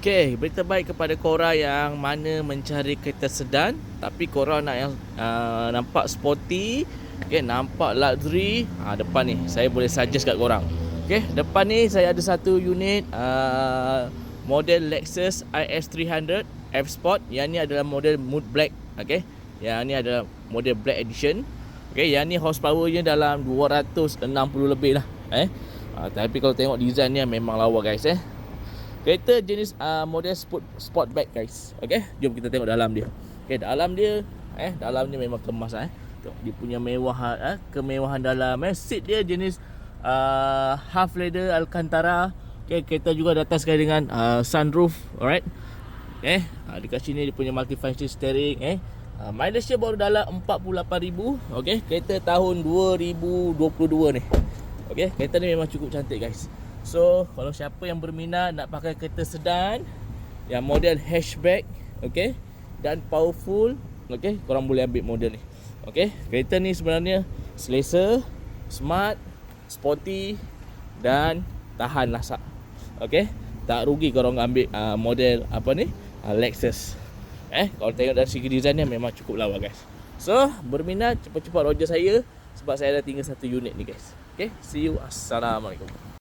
Okey, berita baik kepada korang yang mana mencari kereta sedan tapi korang nak yang nampak sporty, okey, nampak luxury. Depan ni saya boleh suggest kat korang. Okey, depan ni saya ada satu unit model Lexus IS300 F Sport. Yang ni adalah model Mood Black, okey. Yang ni adalah model Black Edition. Okey, yang ni horsepower-nya dalam 260 lebih lah, tapi kalau tengok design ni memang lawa guys, Kereta jenis model sportback guys. Okey, jom kita tengok dalam dia. Okey, dalam dia dalam dia memang kemas Tengok dia punya mewah kemewahan dalam. Seat dia jenis half leather Alcantara. Okey, kereta juga datang sekali dengan sunroof, alright. Dekat sini dia punya multifunction steering, mileage dia baru dalam 48,000. Okey, kereta tahun 2022 ni. Okey, kereta ni memang cukup cantik guys. So, kalau siapa yang berminat nak pakai kereta sedan yang model hatchback, okey, dan powerful, okey, korang boleh ambil model ni. Okey, kereta ni sebenarnya selesa, smart, sporty dan tahan lasak. Okey, tak rugi korang ambil model Lexus. Kalau tengok dari segi design dia memang cukup lawa guys. So, berminat cepat-cepat roger saya sebab saya dah tinggal satu unit ni guys. Okey, see you. Assalamualaikum.